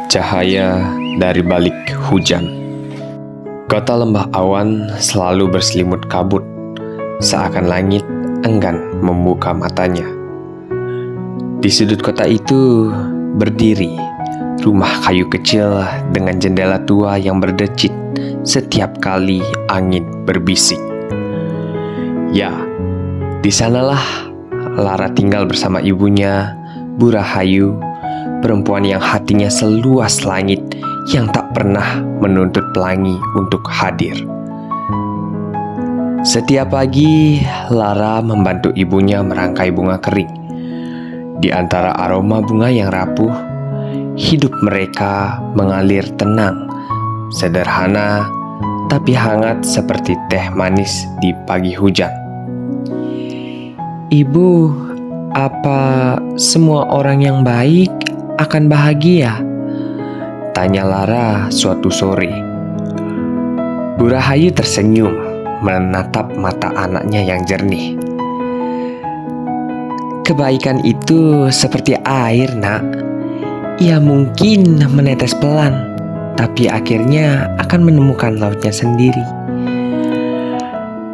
Cahaya dari balik hujan. Kota lembah awan selalu berselimut kabut, seakan langit enggan membuka matanya. Di sudut kota itu berdiri rumah kayu kecil dengan jendela tua yang berdecit setiap kali angin berbisik. Ya, di sanalah Lara tinggal bersama ibunya, Bu Rahayu, perempuan yang hatinya seluas langit, yang tak pernah menuntut pelangi untuk hadir. Setiap pagi, Lara membantu ibunya merangkai bunga kering. Di antara aroma bunga yang rapuh, hidup mereka mengalir tenang, sederhana, tapi hangat seperti teh manis di pagi hujan. Ibu, apa semua orang yang baik akan bahagia? Tanya Lara suatu sore. Bu Rahayu tersenyum menatap mata anaknya yang jernih. Kebaikan itu seperti air, Nak. Ia mungkin menetes pelan, tapi akhirnya akan menemukan lautnya sendiri.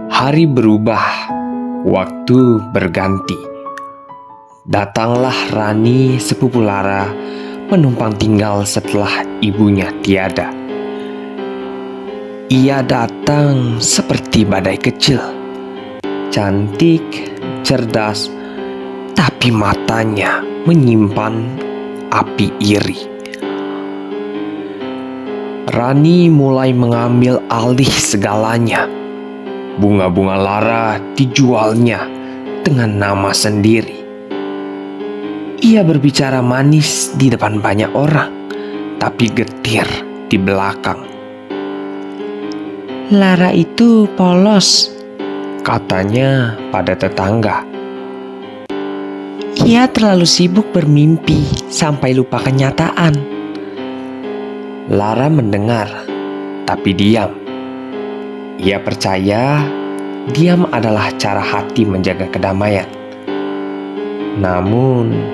Hari berubah, waktu berganti. Datanglah Rani, sepupu Lara, menumpang tinggal setelah ibunya tiada. Ia datang seperti badai kecil, cantik, cerdas, tapi matanya menyimpan api iri. Rani mulai mengambil alih segalanya. Bunga-bunga Lara dijualnya dengan nama sendiri. Ia berbicara manis di depan banyak orang, tapi getir di belakang. Lara itu polos, katanya pada tetangga. Ia terlalu sibuk bermimpi sampai lupa kenyataan. Lara mendengar, tapi diam. Ia percaya diam adalah cara hati menjaga kedamaian. Namun,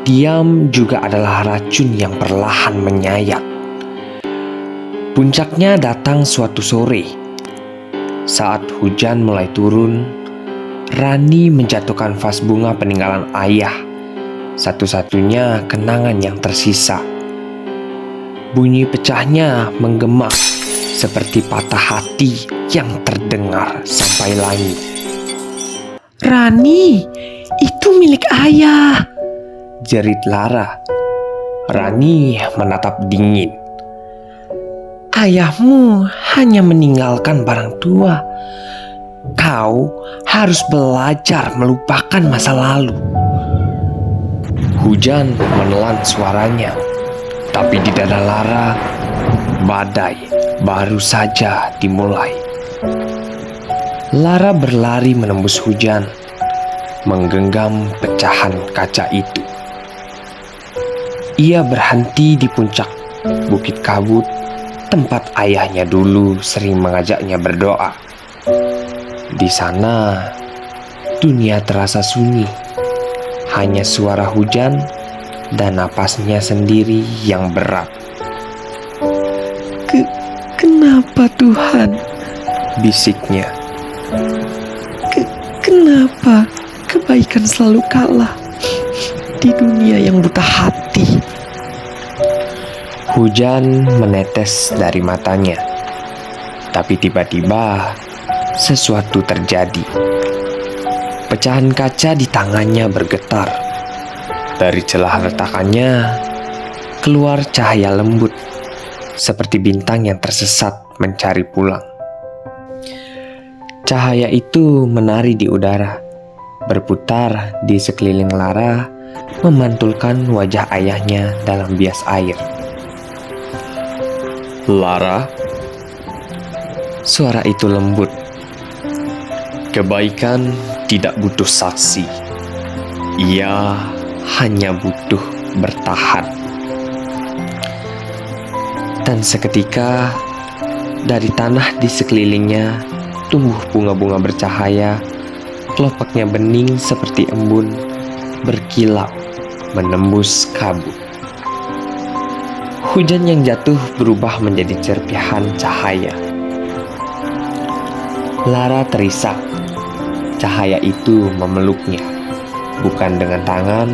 diam juga adalah racun yang perlahan menyayat. Puncaknya datang suatu sore. Saat hujan mulai turun, Rani menjatuhkan vas bunga peninggalan ayah, satu-satunya kenangan yang tersisa. Bunyi pecahnya menggema seperti patah hati yang terdengar sampai langit. Rani, itu milik ayah, jerit Lara. Rani menatap dingin. Ayahmu hanya meninggalkan barang tua. Kau harus belajar melupakan masa lalu. Hujan menelan suaranya, tapi di dada Lara, badai baru saja dimulai. Lara berlari menembus hujan, menggenggam pecahan kaca itu. Ia berhenti di puncak Bukit Kabut, tempat ayahnya dulu sering mengajaknya berdoa. Di sana, dunia terasa sunyi. Hanya suara hujan dan napasnya sendiri yang berat. Kenapa Tuhan? Bisiknya. Kenapa kebaikan selalu kalah di dunia yang buta hati? Hujan menetes dari matanya. Tapi tiba-tiba sesuatu terjadi. Pecahan kaca di tangannya bergetar. Dari celah retakannya keluar cahaya lembut, seperti bintang yang tersesat mencari pulang. Cahaya itu menari di udara, berputar di sekeliling Lara, memantulkan wajah ayahnya dalam bias air. Lara, suara itu lembut. Kebaikan tidak butuh saksi. Ia hanya butuh bertahan. Dan seketika, dari tanah di sekelilingnya tumbuh bunga-bunga bercahaya, kelopaknya bening seperti embun, berkilau menembus kabut. Hujan yang jatuh berubah menjadi serpihan cahaya. Lara terisak. Cahaya itu memeluknya, bukan dengan tangan,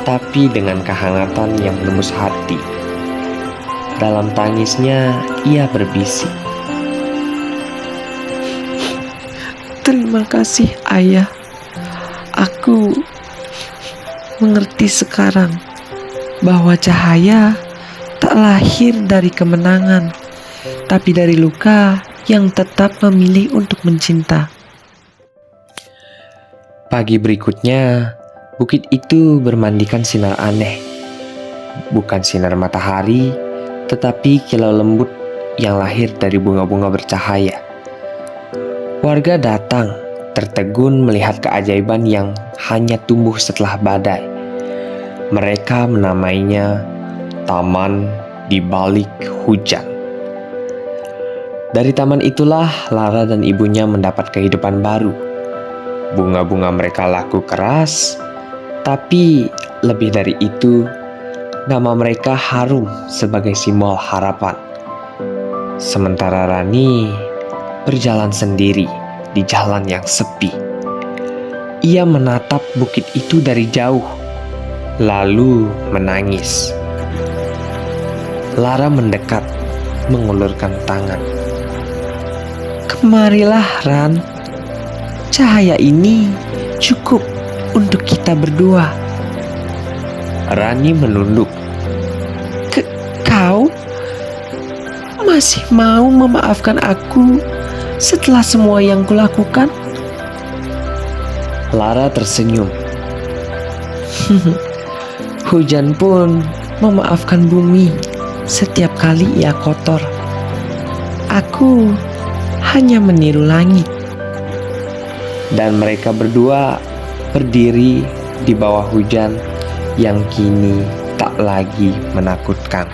tapi dengan kehangatan yang menembus hati. Dalam tangisnya, ia berbisik, Terima kasih ayah. Aku mengerti sekarang bahwa cahaya tak lahir dari kemenangan, tapi dari luka yang tetap memilih untuk mencinta. Pagi berikutnya, bukit itu bermandikan sinar aneh. Bukan sinar matahari, tetapi kilau lembut yang lahir dari bunga-bunga bercahaya. Warga datang, tertegun melihat keajaiban yang hanya tumbuh setelah badai. Mereka menamainya Taman di Balik Hujan. Dari taman itulah Lara dan ibunya mendapat kehidupan baru. Bunga-bunga mereka laku keras, tapi lebih dari itu, nama mereka harum sebagai simbol harapan. Sementara Rani berjalan sendiri di jalan yang sepi. Ia menatap bukit itu dari jauh, lalu menangis. Lara mendekat, mengulurkan tangan. Kemarilah, Ran. Cahaya ini cukup untuk kita berdua. Rani menunduk. Kau masih mau memaafkan aku setelah semua yang kulakukan? Lara tersenyum. Hujan pun memaafkan bumi setiap kali ia kotor. Aku hanya meniru langit. Dan mereka berdua berdiri di bawah hujan yang kini tak lagi menakutkan.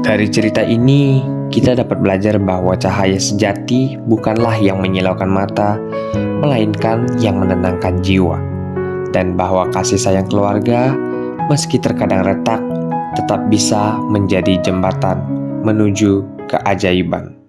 Dari cerita ini, kita dapat belajar bahwa cahaya sejati bukanlah yang menyilaukan mata, melainkan yang menenangkan jiwa. Dan bahwa kasih sayang keluarga, meski terkadang retak, tetap bisa menjadi jembatan menuju keajaiban.